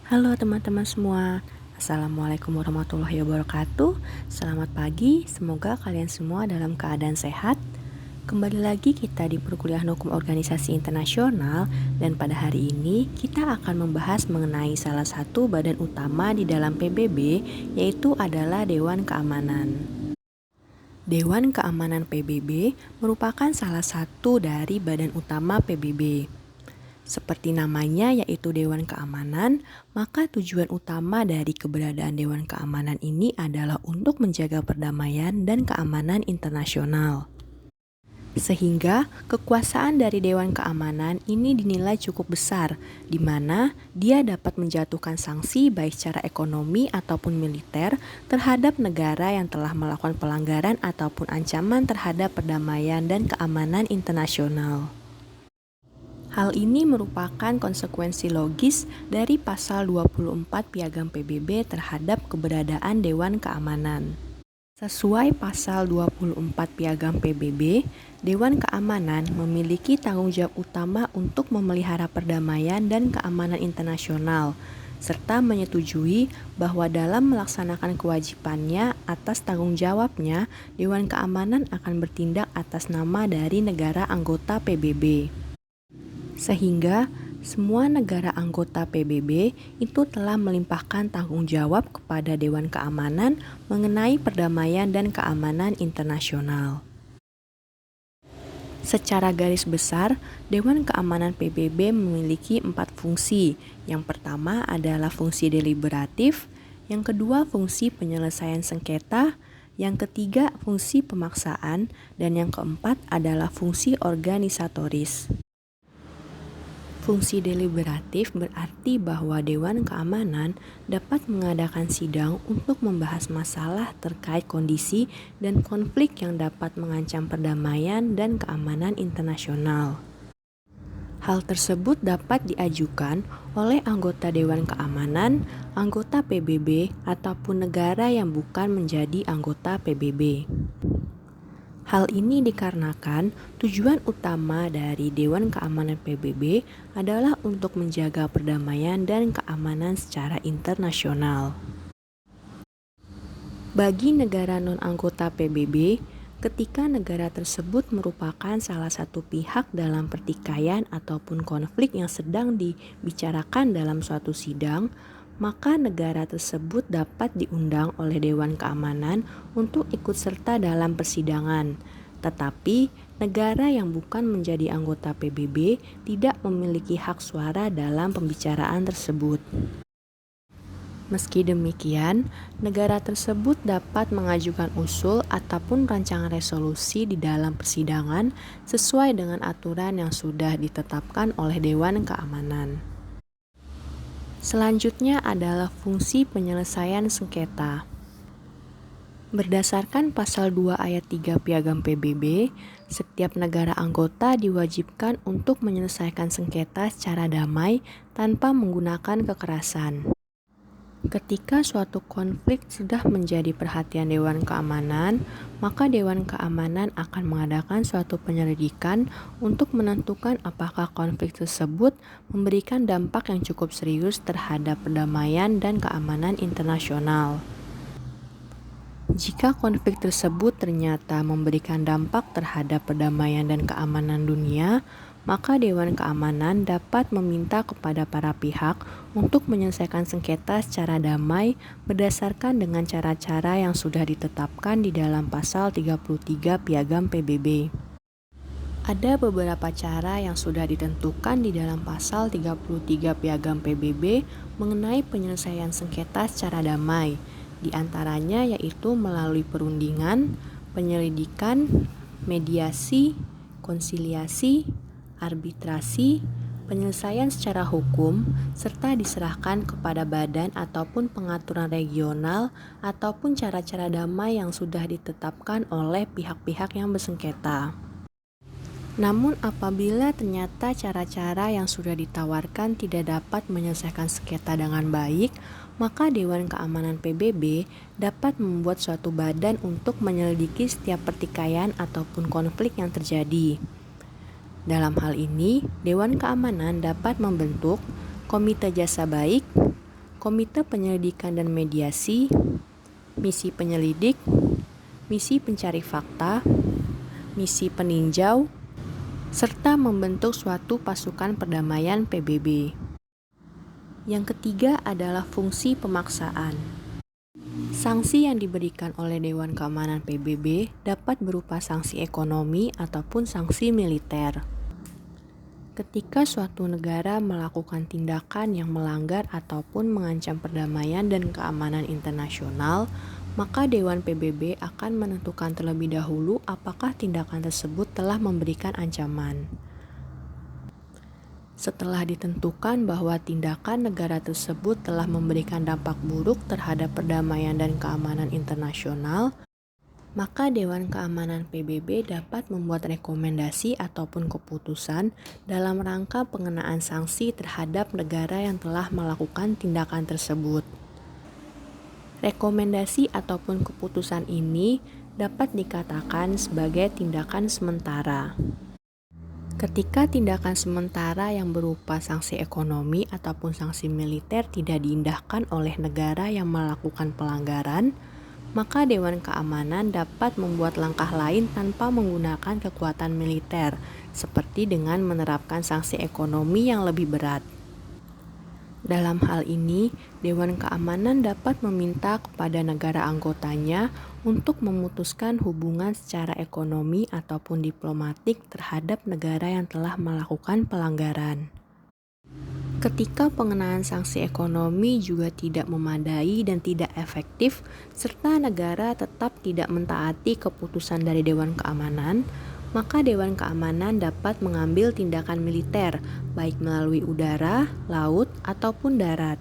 Halo teman-teman semua, Assalamualaikum warahmatullahi wabarakatuh. Selamat pagi, semoga kalian semua dalam keadaan sehat. Kembali lagi kita di perkuliahan hukum organisasi internasional. Dan pada hari ini kita akan membahas mengenai salah satu badan utama di dalam PBB, yaitu adalah Dewan Keamanan. Dewan Keamanan PBB merupakan salah satu dari badan utama PBB. Seperti namanya yaitu Dewan Keamanan, maka tujuan utama dari keberadaan Dewan Keamanan ini adalah untuk menjaga perdamaian dan keamanan internasional. Sehingga kekuasaan dari Dewan Keamanan ini dinilai cukup besar, di mana dia dapat menjatuhkan sanksi baik secara ekonomi ataupun militer terhadap negara yang telah melakukan pelanggaran ataupun ancaman terhadap perdamaian dan keamanan internasional. Hal ini merupakan konsekuensi logis dari pasal 24 Piagam PBB terhadap keberadaan Dewan Keamanan. Sesuai pasal 24 Piagam PBB, Dewan Keamanan memiliki tanggung jawab utama untuk memelihara perdamaian dan keamanan internasional, serta menyetujui bahwa dalam melaksanakan kewajibannya atas tanggung jawabnya, Dewan Keamanan akan bertindak atas nama dari negara anggota PBB. Sehingga semua negara anggota PBB itu telah melimpahkan tanggung jawab kepada Dewan Keamanan mengenai perdamaian dan keamanan internasional. Secara garis besar, Dewan Keamanan PBB memiliki 4 fungsi. Yang pertama adalah fungsi deliberatif, yang kedua fungsi penyelesaian sengketa, yang ketiga fungsi pemaksaan, dan yang keempat adalah fungsi organisatoris. Fungsi deliberatif berarti bahwa Dewan Keamanan dapat mengadakan sidang untuk membahas masalah terkait kondisi dan konflik yang dapat mengancam perdamaian dan keamanan internasional. Hal tersebut dapat diajukan oleh anggota Dewan Keamanan, anggota PBB, ataupun negara yang bukan menjadi anggota PBB. Hal ini dikarenakan tujuan utama dari Dewan Keamanan PBB adalah untuk menjaga perdamaian dan keamanan secara internasional. Bagi negara non-anggota PBB, ketika negara tersebut merupakan salah satu pihak dalam pertikaian ataupun konflik yang sedang dibicarakan dalam suatu sidang, maka negara tersebut dapat diundang oleh Dewan Keamanan untuk ikut serta dalam persidangan. Tetapi, negara yang bukan menjadi anggota PBB tidak memiliki hak suara dalam pembicaraan tersebut. Meski demikian, negara tersebut dapat mengajukan usul ataupun rancangan resolusi di dalam persidangan sesuai dengan aturan yang sudah ditetapkan oleh Dewan Keamanan. Selanjutnya adalah fungsi penyelesaian sengketa. Berdasarkan pasal 2 ayat 3 Piagam PBB, setiap negara anggota diwajibkan untuk menyelesaikan sengketa secara damai tanpa menggunakan kekerasan. Ketika suatu konflik sudah menjadi perhatian Dewan Keamanan, maka Dewan Keamanan akan mengadakan suatu penyelidikan untuk menentukan apakah konflik tersebut memberikan dampak yang cukup serius terhadap perdamaian dan keamanan internasional. Jika konflik tersebut ternyata memberikan dampak terhadap perdamaian dan keamanan dunia, maka Dewan Keamanan dapat meminta kepada para pihak untuk menyelesaikan sengketa secara damai berdasarkan dengan cara-cara yang sudah ditetapkan di dalam pasal 33 Piagam PBB. Ada beberapa cara yang sudah ditentukan di dalam pasal 33 Piagam PBB mengenai penyelesaian sengketa secara damai. Di antaranya yaitu melalui perundingan, penyelidikan, mediasi, konsiliasi, arbitrasi, penyelesaian secara hukum, serta diserahkan kepada badan ataupun pengaturan regional ataupun cara-cara damai yang sudah ditetapkan oleh pihak-pihak yang bersengketa. Namun apabila ternyata cara-cara yang sudah ditawarkan tidak dapat menyelesaikan sengketa dengan baik, maka Dewan Keamanan PBB dapat membuat suatu badan untuk menyelidiki setiap pertikaian ataupun konflik yang terjadi. Dalam hal ini, Dewan Keamanan dapat membentuk Komite Jasa Baik, komite penyelidikan dan mediasi, misi penyelidik, misi pencari fakta, misi peninjau, serta membentuk suatu pasukan perdamaian PBB. Yang ketiga adalah fungsi pemaksaan. Sanksi yang diberikan oleh Dewan Keamanan PBB dapat berupa sanksi ekonomi ataupun sanksi militer. Ketika suatu negara melakukan tindakan yang melanggar ataupun mengancam perdamaian dan keamanan internasional, maka Dewan PBB akan menentukan terlebih dahulu apakah tindakan tersebut telah memberikan ancaman. Setelah ditentukan bahwa tindakan negara tersebut telah memberikan dampak buruk terhadap perdamaian dan keamanan internasional, maka Dewan Keamanan PBB dapat membuat rekomendasi ataupun keputusan dalam rangka pengenaan sanksi terhadap negara yang telah melakukan tindakan tersebut. Rekomendasi ataupun keputusan ini dapat dikatakan sebagai tindakan sementara. Ketika tindakan sementara yang berupa sanksi ekonomi ataupun sanksi militer tidak diindahkan oleh negara yang melakukan pelanggaran, maka Dewan Keamanan dapat membuat langkah lain tanpa menggunakan kekuatan militer, seperti dengan menerapkan sanksi ekonomi yang lebih berat. Dalam hal ini, Dewan Keamanan dapat meminta kepada negara anggotanya untuk memutuskan hubungan secara ekonomi ataupun diplomatik terhadap negara yang telah melakukan pelanggaran. Ketika pengenaan sanksi ekonomi juga tidak memadai dan tidak efektif, serta negara tetap tidak mentaati keputusan dari Dewan Keamanan, maka Dewan Keamanan dapat mengambil tindakan militer, baik melalui udara, laut, ataupun darat.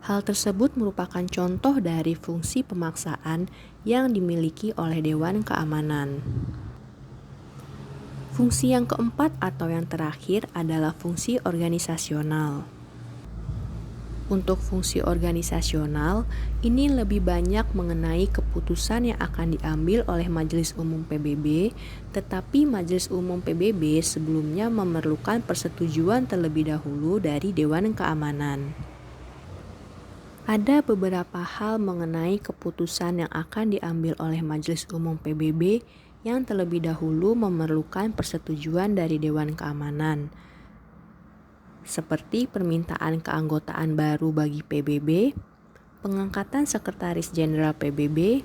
Hal tersebut merupakan contoh dari fungsi pemaksaan yang dimiliki oleh Dewan Keamanan. Fungsi yang keempat atau yang terakhir adalah fungsi organisasional. Untuk fungsi organisasional, ini lebih banyak mengenai keputusan yang akan diambil oleh Majelis Umum PBB, tetapi Majelis Umum PBB sebelumnya memerlukan persetujuan terlebih dahulu dari Dewan Keamanan. Ada beberapa hal mengenai keputusan yang akan diambil oleh Majelis Umum PBB yang terlebih dahulu memerlukan persetujuan dari Dewan Keamanan, seperti permintaan keanggotaan baru bagi PBB, pengangkatan Sekretaris Jenderal PBB,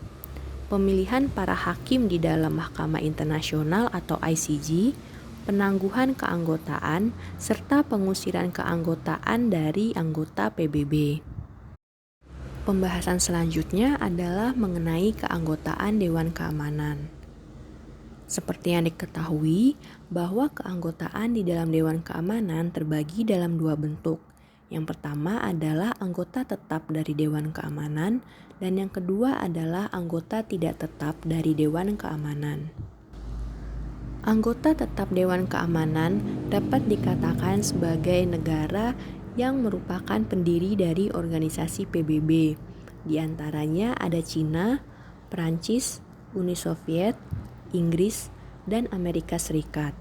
pemilihan para hakim di dalam Mahkamah Internasional atau ICJ, penangguhan keanggotaan, serta pengusiran keanggotaan dari anggota PBB. Pembahasan selanjutnya adalah mengenai keanggotaan Dewan Keamanan. Seperti yang diketahui, bahwa keanggotaan di dalam Dewan Keamanan terbagi dalam dua bentuk. Yang pertama adalah anggota tetap dari Dewan Keamanan, dan yang kedua adalah anggota tidak tetap dari Dewan Keamanan. Anggota tetap Dewan Keamanan dapat dikatakan sebagai negara yang merupakan pendiri dari organisasi PBB. Di antaranya ada Cina, Prancis, Uni Soviet, Inggris, dan Amerika Serikat.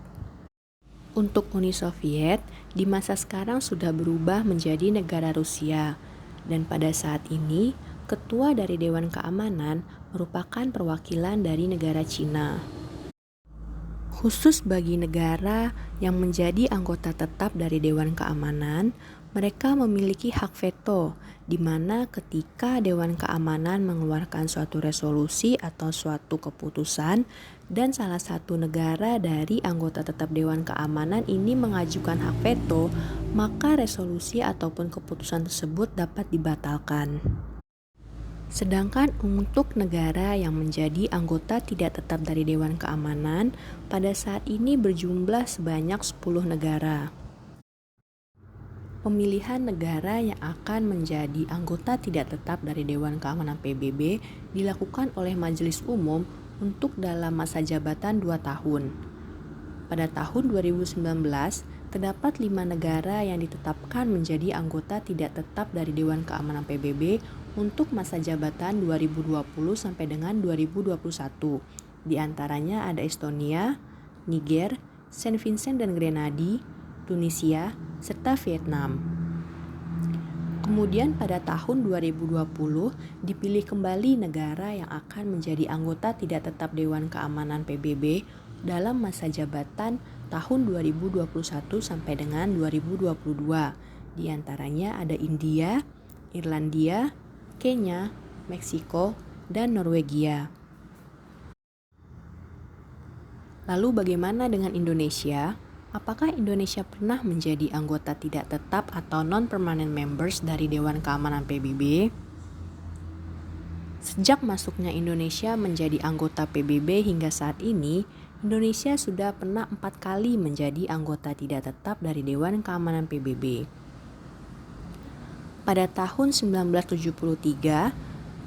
Untuk Uni Soviet, di masa sekarang sudah berubah menjadi negara Rusia, dan pada saat ini, ketua dari Dewan Keamanan merupakan perwakilan dari negara Cina. Khusus bagi negara yang menjadi anggota tetap dari Dewan Keamanan, mereka memiliki hak veto, di mana ketika Dewan Keamanan mengeluarkan suatu resolusi atau suatu keputusan, dan salah satu negara dari anggota tetap Dewan Keamanan ini mengajukan hak veto, maka resolusi ataupun keputusan tersebut dapat dibatalkan. Sedangkan untuk negara yang menjadi anggota tidak tetap dari Dewan Keamanan, pada saat ini berjumlah sebanyak 10 negara. Pemilihan negara yang akan menjadi anggota tidak tetap dari Dewan Keamanan PBB dilakukan oleh Majelis Umum untuk dalam masa jabatan 2 tahun. Pada tahun 2019, terdapat 5 negara yang ditetapkan menjadi anggota tidak tetap dari Dewan Keamanan PBB untuk masa jabatan 2020 sampai dengan 2021. Di antaranya ada Estonia, Niger, Saint Vincent dan Grenada, Tunisia, serta Vietnam. Kemudian pada tahun 2020 dipilih kembali negara yang akan menjadi anggota tidak tetap Dewan Keamanan PBB dalam masa jabatan tahun 2021 sampai dengan 2022. Di antaranya ada India, Irlandia, Kenya, Meksiko, dan Norwegia. Lalu bagaimana dengan Indonesia? Apakah Indonesia pernah menjadi anggota tidak tetap atau non-permanent members dari Dewan Keamanan PBB? Sejak masuknya Indonesia menjadi anggota PBB hingga saat ini, Indonesia sudah pernah 4 kali menjadi anggota tidak tetap dari Dewan Keamanan PBB. Pada tahun 1973,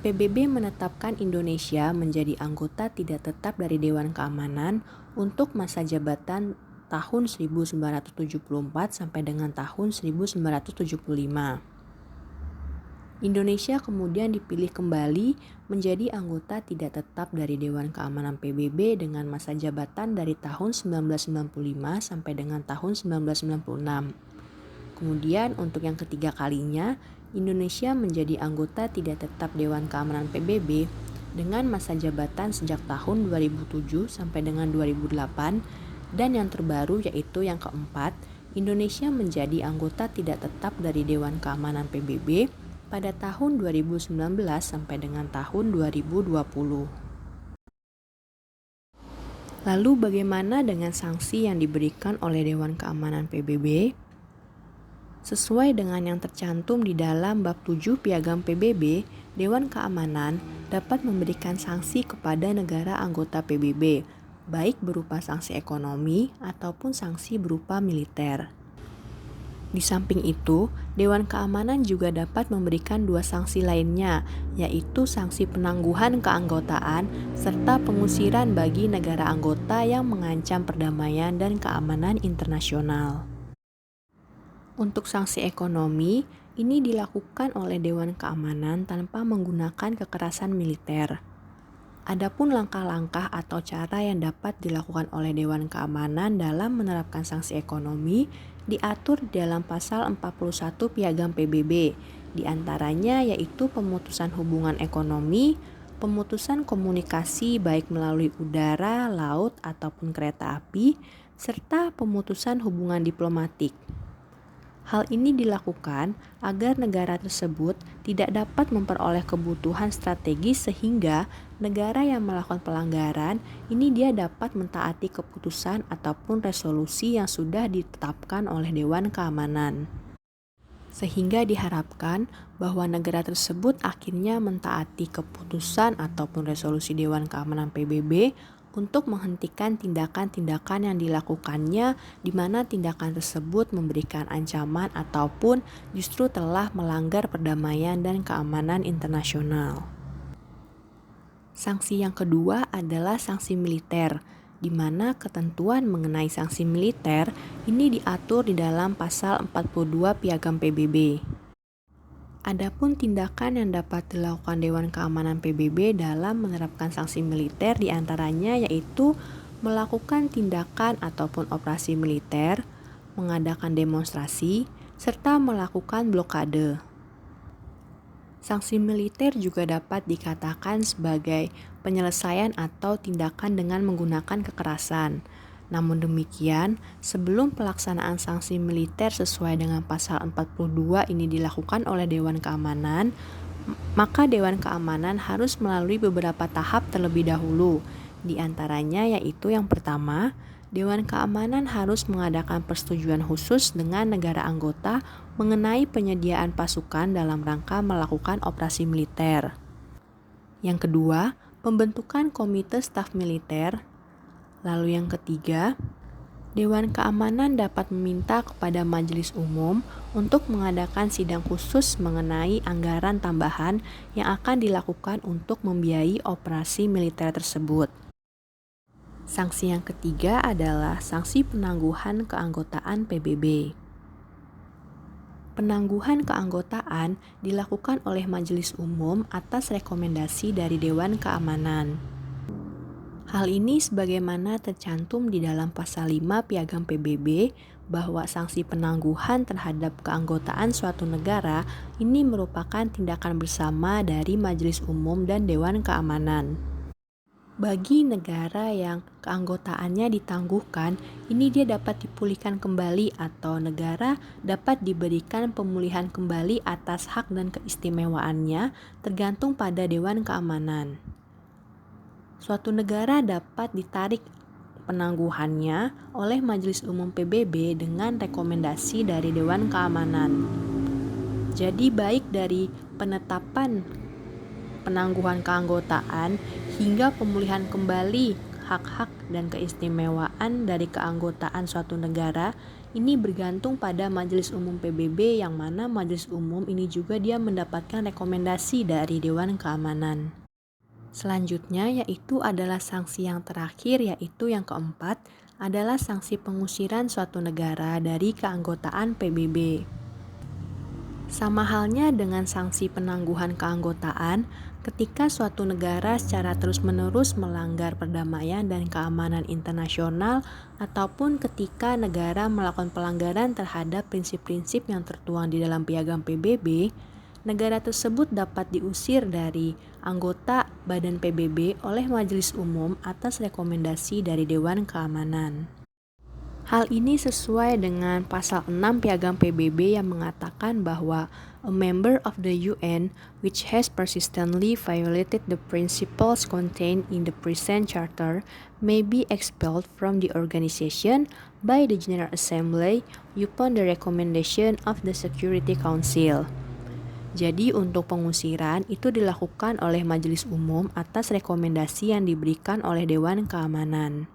PBB menetapkan Indonesia menjadi anggota tidak tetap dari Dewan Keamanan untuk masa jabatan tahun 1974 sampai dengan tahun 1975. Indonesia kemudian dipilih kembali menjadi anggota tidak tetap dari Dewan Keamanan PBB dengan masa jabatan dari tahun 1995 sampai dengan tahun 1996. Kemudian untuk yang ketiga kalinya, Indonesia menjadi anggota tidak tetap Dewan Keamanan PBB dengan masa jabatan sejak tahun 2007 sampai dengan 2008, dan yang terbaru yaitu yang keempat, Indonesia menjadi anggota tidak tetap dari Dewan Keamanan PBB pada tahun 2019 sampai dengan tahun 2020. Lalu bagaimana dengan sanksi yang diberikan oleh Dewan Keamanan PBB? Sesuai dengan yang tercantum di dalam bab 7 Piagam PBB, Dewan Keamanan dapat memberikan sanksi kepada negara anggota PBB, baik berupa sanksi ekonomi ataupun sanksi berupa militer. Di samping itu, Dewan Keamanan juga dapat memberikan 2 sanksi lainnya, yaitu sanksi penangguhan keanggotaan serta pengusiran bagi negara anggota yang mengancam perdamaian dan keamanan internasional. Untuk sanksi ekonomi, ini dilakukan oleh Dewan Keamanan tanpa menggunakan kekerasan militer. Adapun langkah-langkah atau cara yang dapat dilakukan oleh Dewan Keamanan dalam menerapkan sanksi ekonomi diatur dalam pasal 41 Piagam PBB, di antaranya yaitu pemutusan hubungan ekonomi, pemutusan komunikasi baik melalui udara, laut, ataupun kereta api, serta pemutusan hubungan diplomatik. Hal ini dilakukan agar negara tersebut tidak dapat memperoleh kebutuhan strategis sehingga negara yang melakukan pelanggaran ini dia dapat mentaati keputusan ataupun resolusi yang sudah ditetapkan oleh Dewan Keamanan. Sehingga diharapkan bahwa negara tersebut akhirnya mentaati keputusan ataupun resolusi Dewan Keamanan PBB untuk menghentikan tindakan-tindakan yang dilakukannya di mana tindakan tersebut memberikan ancaman ataupun justru telah melanggar perdamaian dan keamanan internasional. Sanksi yang kedua adalah sanksi militer, di mana ketentuan mengenai sanksi militer ini diatur di dalam pasal 42 Piagam PBB. Adapun tindakan yang dapat dilakukan Dewan Keamanan PBB dalam menerapkan sanksi militer diantaranya yaitu melakukan tindakan ataupun operasi militer, mengadakan demonstrasi, serta melakukan blokade. Sanksi militer juga dapat dikatakan sebagai penyelesaian atau tindakan dengan menggunakan kekerasan. Namun demikian, sebelum pelaksanaan sanksi militer sesuai dengan pasal 42 ini dilakukan oleh Dewan Keamanan, maka Dewan Keamanan harus melalui beberapa tahap terlebih dahulu. Di antaranya yaitu yang pertama, Dewan Keamanan harus mengadakan persetujuan khusus dengan negara anggota mengenai penyediaan pasukan dalam rangka melakukan operasi militer. Yang kedua, pembentukan komite staf militer. Lalu yang ketiga, Dewan Keamanan dapat meminta kepada Majelis Umum untuk mengadakan sidang khusus mengenai anggaran tambahan yang akan dilakukan untuk membiayai operasi militer tersebut. Sanksi yang ketiga adalah sanksi penangguhan keanggotaan PBB. Penangguhan keanggotaan dilakukan oleh Majelis Umum atas rekomendasi dari Dewan Keamanan. Hal ini sebagaimana tercantum di dalam pasal 5 Piagam PBB bahwa sanksi penangguhan terhadap keanggotaan suatu negara ini merupakan tindakan bersama dari Majelis Umum dan Dewan Keamanan. Bagi negara yang keanggotaannya ditangguhkan, ini dia dapat dipulihkan kembali atau negara dapat diberikan pemulihan kembali atas hak dan keistimewaannya tergantung pada Dewan Keamanan. Suatu negara dapat ditarik penangguhannya oleh Majelis Umum PBB dengan rekomendasi dari Dewan Keamanan. Jadi baik dari penetapan penangguhan keanggotaan hingga pemulihan kembali hak-hak dan keistimewaan dari keanggotaan suatu negara ini bergantung pada Majelis Umum PBB, yang mana Majelis Umum ini juga dia mendapatkan rekomendasi dari Dewan Keamanan. Selanjutnya yaitu adalah sanksi yang terakhir, yaitu yang keempat adalah sanksi pengusiran suatu negara dari keanggotaan PBB. Sama halnya dengan sanksi penangguhan keanggotaan, ketika suatu negara secara terus-menerus melanggar perdamaian dan keamanan internasional ataupun ketika negara melakukan pelanggaran terhadap prinsip-prinsip yang tertuang di dalam Piagam PBB, negara tersebut dapat diusir dari anggota Badan PBB oleh Majelis Umum atas rekomendasi dari Dewan Keamanan. Hal ini sesuai dengan pasal 6 Piagam PBB yang mengatakan bahwa a member of the UN which has persistently violated the principles contained in the present charter may be expelled from the organization by the General Assembly upon the recommendation of the Security Council. Jadi untuk pengusiran itu dilakukan oleh Majelis Umum atas rekomendasi yang diberikan oleh Dewan Keamanan.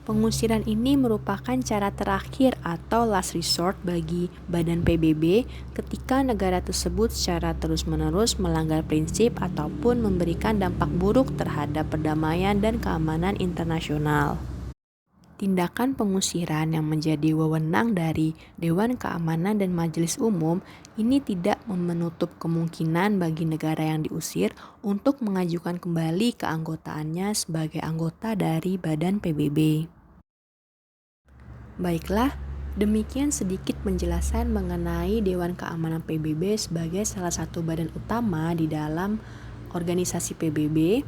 Pengusiran ini merupakan cara terakhir atau last resort bagi Badan PBB ketika negara tersebut secara terus-menerus melanggar prinsip ataupun memberikan dampak buruk terhadap perdamaian dan keamanan internasional. Tindakan pengusiran yang menjadi wewenang dari Dewan Keamanan dan Majelis Umum ini tidak menutup kemungkinan bagi negara yang diusir untuk mengajukan kembali keanggotaannya sebagai anggota dari Badan PBB. Baiklah, demikian sedikit penjelasan mengenai Dewan Keamanan PBB sebagai salah satu badan utama di dalam organisasi PBB.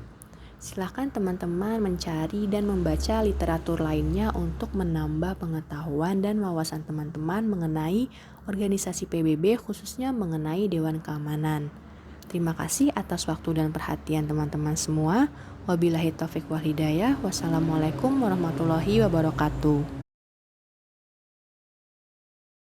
Silakan teman-teman mencari dan membaca literatur lainnya untuk menambah pengetahuan dan wawasan teman-teman mengenai organisasi PBB, khususnya mengenai Dewan Keamanan. Terima kasih atas waktu dan perhatian teman-teman semua. Wabillahi taufiq wal hidayah. Wassalamualaikum warahmatullahi wabarakatuh.